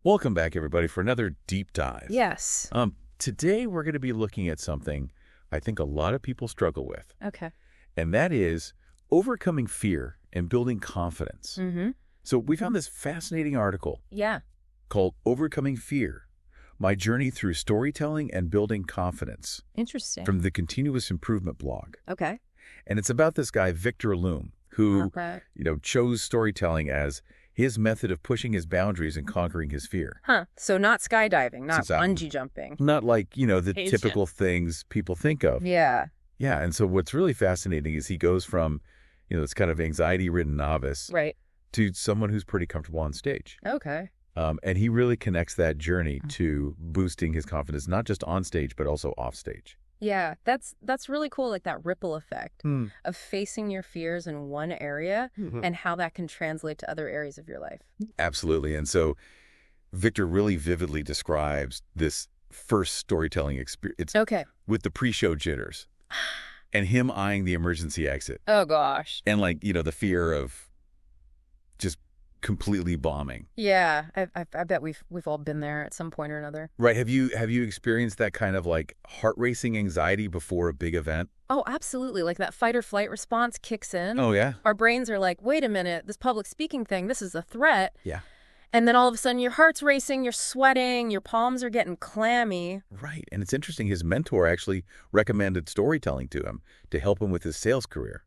Welcome back, everybody, for another deep dive. Yes. Today we're going to be looking at something I think a lot of people struggle with, Okay. and that is overcoming fear and building confidence. Mm-hmm. So we found this fascinating article Yeah. called Overcoming Fear, My Journey Through Storytelling and Building Confidence Interesting. from the Continuous Improvement blog. Okay. And it's about this guy, Victor Loom, who, chose storytelling as his method of pushing his boundaries and conquering his fear. Huh. So not skydiving, not So bungee jumping. Not like, the Patient. typical things people think of. Yeah. Yeah, and so what's really fascinating is he goes from, this kind of anxiety-ridden novice Right. to someone who's pretty comfortable on stage. Okay. And he really connects that journey to boosting his confidence, not just on stage, but also off stage. Yeah. That's really cool, like that ripple effect of facing your fears in one area and how that can translate to other areas of your life. Absolutely. And so Victor really vividly describes this first storytelling experience Okay. with the pre-show jitters and him eyeing the emergency exit. Oh, gosh. And the fear of just completely bombing. Yeah. I bet we've all been there at some point or another. Right. Have you experienced that kind of heart racing anxiety before a big event? Oh, absolutely. Like that fight or flight response kicks in. Oh, yeah. Our brains are like, wait a minute, this public speaking thing, this is a threat. Yeah. And then all of a sudden your heart's racing, you're sweating, your palms are getting clammy. Right. And it's interesting. His mentor actually recommended storytelling to him to help him with his sales career.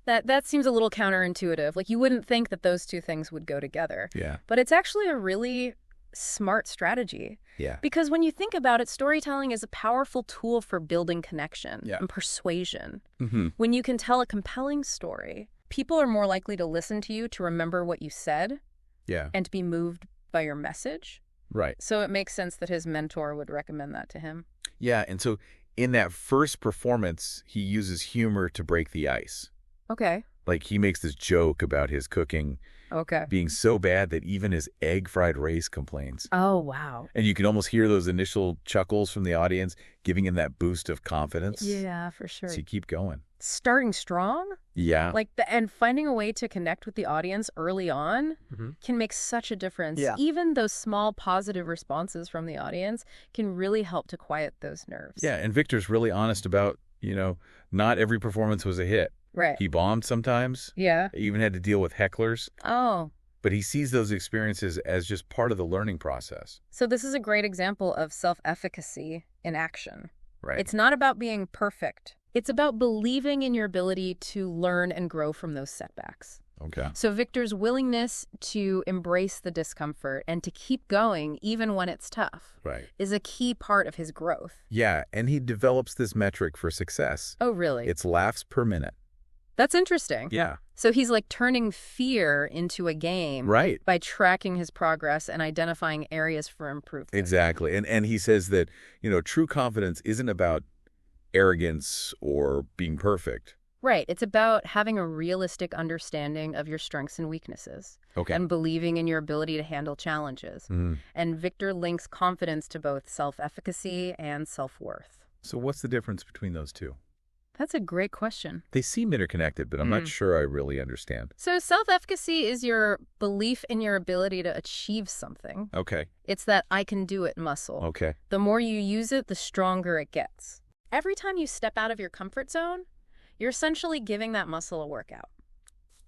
That seems a little counterintuitive. Like you wouldn't think that those two things would go together. Yeah. But it's actually a really smart strategy. Yeah. Because when you think about it, storytelling is a powerful tool for building connection and persuasion. Mm-hmm. When you can tell a compelling story, people are more likely to listen to you, to remember what you said, Yeah. and to be moved by your message. Right. So it makes sense that his mentor would recommend that to him. Yeah. And so in that first performance, he uses humor to break the ice. Okay. Like he makes this joke about his cooking Okay. being so bad that even his egg fried rice complains. Oh, wow. And you can almost hear those initial chuckles from the audience, giving him that boost of confidence. Yeah, for sure. So you keep going. Starting strong, Yeah. and finding a way to connect with the audience early on can make such a difference. Yeah. Even those small positive responses from the audience can really help to quiet those nerves. Yeah. And Victor's really honest about, not every performance was a hit. Right. He bombed sometimes. Yeah. He even had to deal with hecklers. Oh. But he sees those experiences as just part of the learning process. So this is a great example of self-efficacy in action. Right. It's not about being perfect. It's about believing in your ability to learn and grow from those setbacks. Okay. So Victor's willingness to embrace the discomfort and to keep going even when it's tough Right. is a key part of his growth. Yeah. And he develops this metric for success. Oh, really? It's laughs per minute. That's interesting. Yeah. So he's like turning fear into a game Right. by tracking his progress and identifying areas for improvement. Exactly. And he says that, true confidence isn't about arrogance or being perfect. Right. It's about having a realistic understanding of your strengths and weaknesses. Okay. And believing in your ability to handle challenges. And Victor links confidence to both self-efficacy and self-worth. So what's the difference between those two? That's a great question. They seem interconnected, but I'm not sure I really understand. So self-efficacy is your belief in your ability to achieve something. Okay. It's that I can do it muscle. Okay. The more you use it, the stronger it gets. Every time you step out of your comfort zone, you're essentially giving that muscle a workout.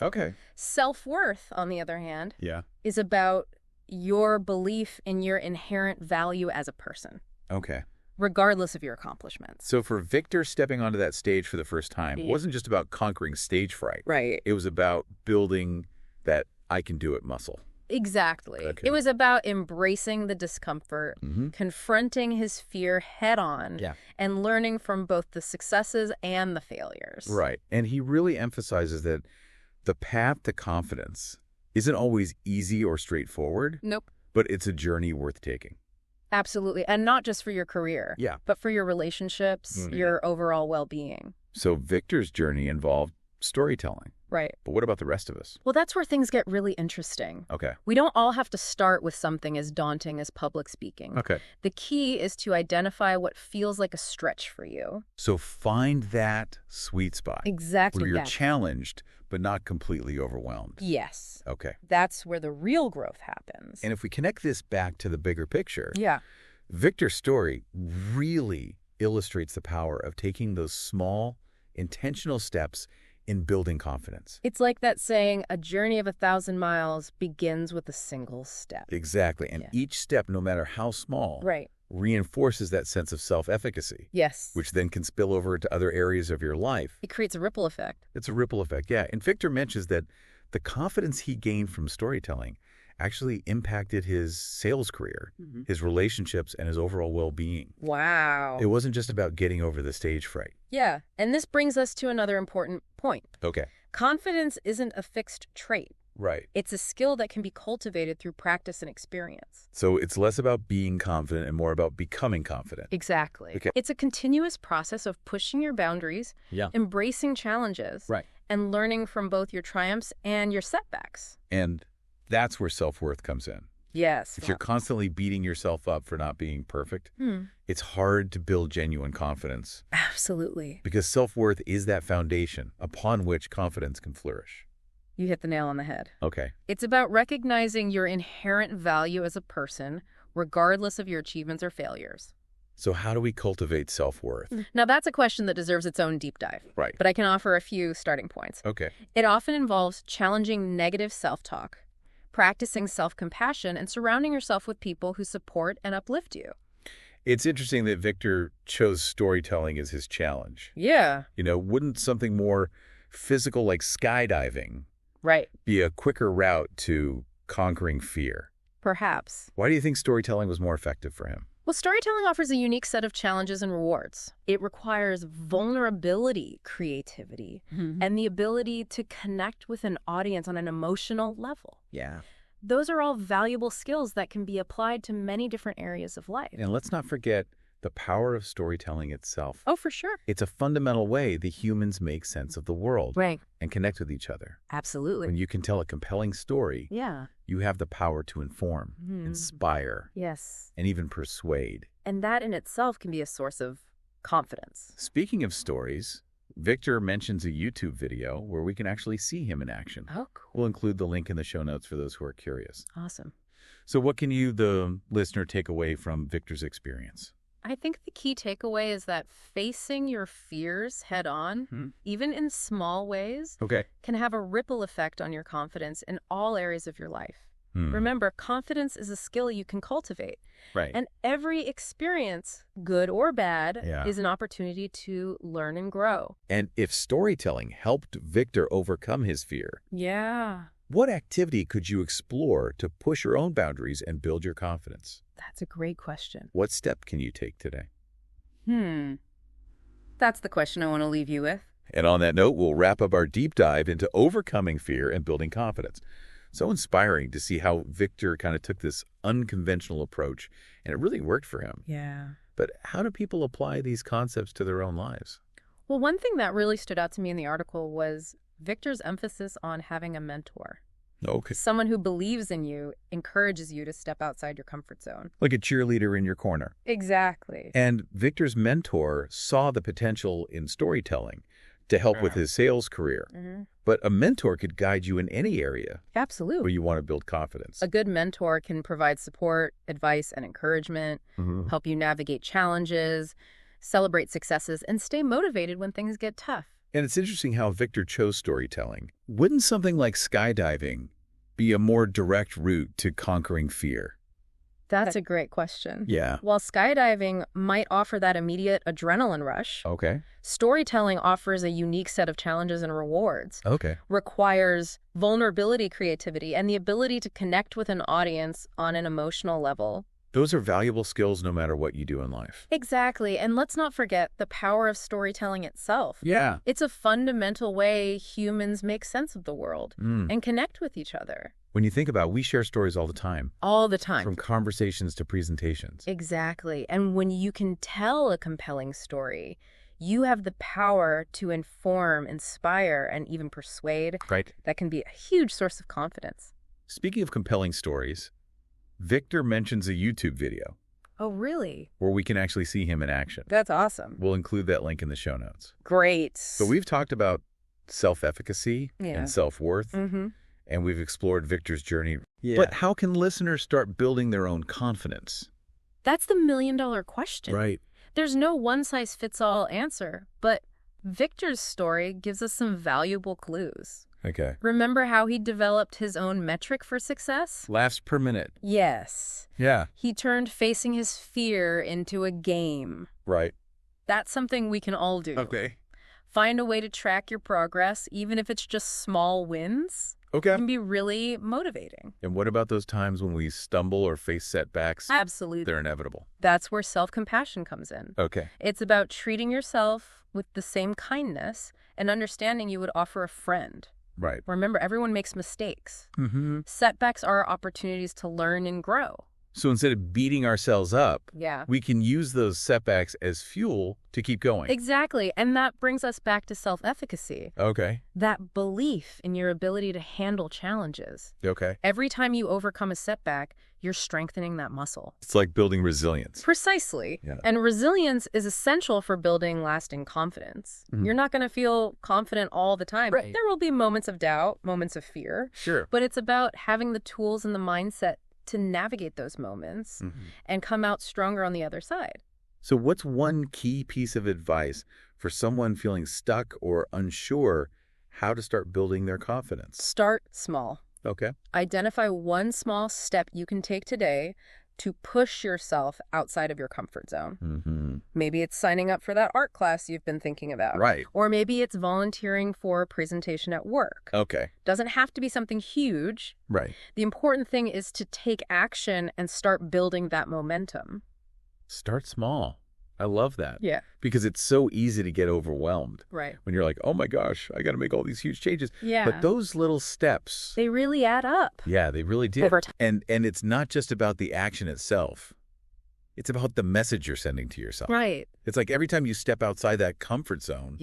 Okay. Self-worth, on the other hand, Yeah. is about your belief in your inherent value as a person, Okay. regardless of your accomplishments. So for Victor, stepping onto that stage for the first time Yeah. wasn't just about conquering stage fright. Right. It was about building that I can do it muscle. Exactly. Okay. It was about embracing the discomfort, confronting his fear head on, Yeah. and learning from both the successes and the failures. Right. And he really emphasizes that the path to confidence isn't always easy or straightforward, Nope. but it's a journey worth taking. Absolutely. And not just for your career, Yeah. but for your relationships, your overall well-being. So Victor's journey involved storytelling. Right. But what about the rest of us? Well, that's where things get really interesting. Okay. We don't all have to start with something as daunting as public speaking. Okay. The key is to identify what feels like a stretch for you. So find that sweet spot Exactly. where you're that. challenged, but not completely overwhelmed. Yes. Okay. That's where the real growth happens. And if we connect this back to the bigger picture, Yeah. Victor's story really illustrates the power of taking those small, intentional steps in building confidence. It's like that saying, a journey of 1,000 miles begins with a single step. Exactly. And each step, no matter how small, Right. reinforces that sense of self-efficacy. Yes. Which then can spill over into other areas of your life. It creates a ripple effect. It's a ripple effect, yeah. And Victor mentions that the confidence he gained from storytelling actually impacted his sales career, his relationships, and his overall well-being. Wow. It wasn't just about getting over the stage fright. Yeah. And this brings us to another important point. Okay. Confidence isn't a fixed trait. Right. It's a skill that can be cultivated through practice and experience. So it's less about being confident and more about becoming confident. Exactly. Okay. It's a continuous process of pushing your boundaries, embracing challenges, and learning from both your triumphs and your setbacks. And that's where self-worth comes in. Yes. If you're constantly beating yourself up for not being perfect, it's hard to build genuine confidence. Absolutely. Because self-worth is that foundation upon which confidence can flourish. You hit the nail on the head. Okay. It's about recognizing your inherent value as a person, regardless of your achievements or failures. So how do we cultivate self-worth? Now, that's a question that deserves its own deep dive. Right. But I can offer a few starting points. Okay. It often involves challenging negative self-talk, practicing self-compassion, and surrounding yourself with people who support and uplift you. It's interesting that Victor chose storytelling as his challenge. Yeah. You know, wouldn't something more physical like skydiving be a quicker route to conquering fear? Perhaps. Why do you think storytelling was more effective for him? Well, storytelling offers a unique set of challenges and rewards. It requires vulnerability, creativity, and the ability to connect with an audience on an emotional level. Yeah. Those are all valuable skills that can be applied to many different areas of life. And let's not forget the power of storytelling itself. Oh, for sure. It's a fundamental way the humans make sense of the world and connect with each other. Absolutely. When you can tell a compelling story, Yeah. you have the power to inform, inspire, Yes. and even persuade. And that in itself can be a source of confidence. Speaking of stories, Victor mentions a YouTube video where we can actually see him in action. Oh, cool. We'll include the link in the show notes for those who are curious. Awesome. So what can you, the listener, take away from Victor's experience? I think the key takeaway is that facing your fears head on, even in small ways, can have a ripple effect on your confidence in all areas of your life. Remember, confidence is a skill you can cultivate. Right. And every experience, good or bad, is an opportunity to learn and grow. And if storytelling helped Victor overcome his fear, what activity could you explore to push your own boundaries and build your confidence? That's a great question. What step can you take today? That's the question I want to leave you with. And on that note, we'll wrap up our deep dive into overcoming fear and building confidence. So inspiring to see how Victor kind of took this unconventional approach, and it really worked for him. Yeah. But how do people apply these concepts to their own lives? Well, one thing that really stood out to me in the article was Victor's emphasis on having a mentor. Okay. Someone who believes in you, encourages you to step outside your comfort zone. Like a cheerleader in your corner. Exactly. And Victor's mentor saw the potential in storytelling to help with his sales career. But a mentor could guide you in any area. Absolutely. Where you want to build confidence. A good mentor can provide support, advice, and encouragement, help you navigate challenges, celebrate successes, and stay motivated when things get tough. And it's interesting how Victor chose storytelling. Wouldn't something like skydiving be a more direct route to conquering fear? That's a great question. Yeah. While skydiving might offer that immediate adrenaline rush, storytelling offers a unique set of challenges and rewards. Requires vulnerability, creativity, and the ability to connect with an audience on an emotional level. Those are valuable skills no matter what you do in life. Exactly. And let's not forget the power of storytelling itself. Yeah. It's a fundamental way humans make sense of the world and connect with each other. When you think about it, we share stories all the time. All the time. From conversations to presentations. Exactly. And when you can tell a compelling story, you have the power to inform, inspire, and even persuade. Right. That can be a huge source of confidence. Speaking of compelling stories, Victor mentions a YouTube video. Oh, really? Where we can actually see him in action. That's awesome. We'll include that link in the show notes. Great. So we've talked about self-efficacy and self-worth. And we've explored Victor's journey. Yeah. But how can listeners start building their own confidence? That's the million-dollar question. Right. There's no one-size-fits-all answer, but Victor's story gives us some valuable clues. Okay. Remember how he developed his own metric for success? Laughs per minute. Yes. Yeah. He turned facing his fear into a game. Right. That's something we can all do. Okay. Find a way to track your progress, even if it's just small wins. Okay. It can be really motivating. And what about those times when we stumble or face setbacks? Absolutely. They're inevitable. That's where self-compassion comes in. Okay. It's about treating yourself with the same kindness and understanding you would offer a friend. Right. Remember, everyone makes mistakes. Mm-hmm. Setbacks are opportunities to learn and grow. So instead of beating ourselves up, we can use those setbacks as fuel to keep going. Exactly. And that brings us back to self-efficacy. Okay. That belief in your ability to handle challenges. Okay. Every time you overcome a setback, you're strengthening that muscle. It's like building resilience. Precisely. Yeah. And resilience is essential for building lasting confidence. You're not going to feel confident all the time. Right. There will be moments of doubt, moments of fear. Sure. But it's about having the tools and the mindset to navigate those moments and come out stronger on the other side. So what's one key piece of advice for someone feeling stuck or unsure how to start building their confidence? Start small. Okay. Identify one small step you can take today to push yourself outside of your comfort zone. Maybe it's signing up for that art class you've been thinking about. Right. Or maybe it's volunteering for a presentation at work. Okay. Doesn't have to be something huge. Right. The important thing is to take action and start building that momentum. Start small. I love that. Yeah. Because it's so easy to get overwhelmed. Right. When you're like, oh my gosh, I got to make all these huge changes. Yeah. But those little steps. They really add up. Yeah, they really did. Over time. And it's not just about the action itself. It's about the message you're sending to yourself. Right. It's like every time you step outside that comfort zone,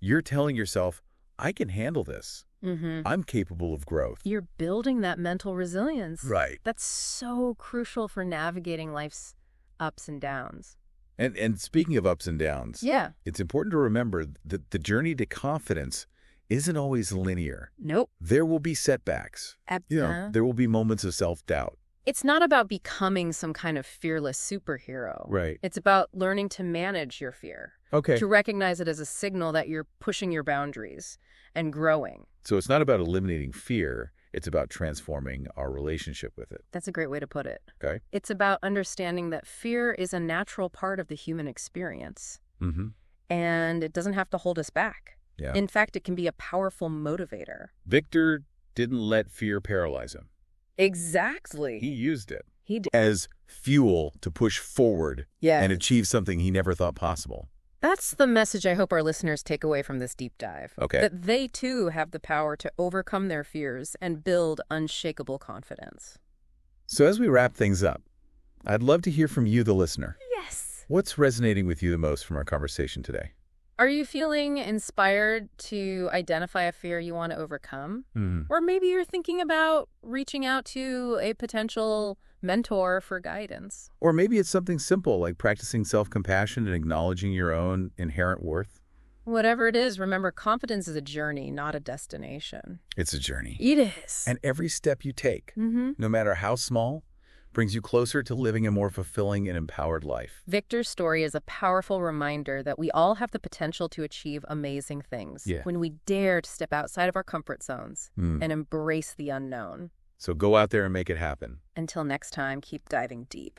you're telling yourself, I can handle this. I'm capable of growth. You're building that mental resilience. Right. That's so crucial for navigating life's ups and downs. And speaking of ups and downs, it's important to remember that the journey to confidence isn't always linear. Nope. There will be setbacks. There will be moments of self-doubt. It's not about becoming some kind of fearless superhero. Right. It's about learning to manage your fear. Okay. To recognize it as a signal that you're pushing your boundaries and growing. So it's not about eliminating fear. It's about transforming our relationship with it. That's a great way to put it. Okay. It's about understanding that fear is a natural part of the human experience. And it doesn't have to hold us back. Yeah. In fact, it can be a powerful motivator. Victor didn't let fear paralyze him. Exactly. He used it He did. as fuel to push forward Yeah. and achieve something he never thought possible. That's the message I hope our listeners take away from this deep dive. Okay. That they, too, have the power to overcome their fears and build unshakable confidence. So as we wrap things up, I'd love to hear from you, the listener. Yes. What's resonating with you the most from our conversation today? Are you feeling inspired to identify a fear you want to overcome? Or maybe you're thinking about reaching out to a potential mentor for guidance. Or maybe it's something simple like practicing self-compassion and acknowledging your own inherent worth. Whatever it is, remember, confidence is a journey, not a destination. It's a journey. It is. And every step you take, no matter how small, brings you closer to living a more fulfilling and empowered life. Victor's story is a powerful reminder that we all have the potential to achieve amazing things when we dare to step outside of our comfort zones and embrace the unknown. So go out there and make it happen. Until next time, keep diving deep.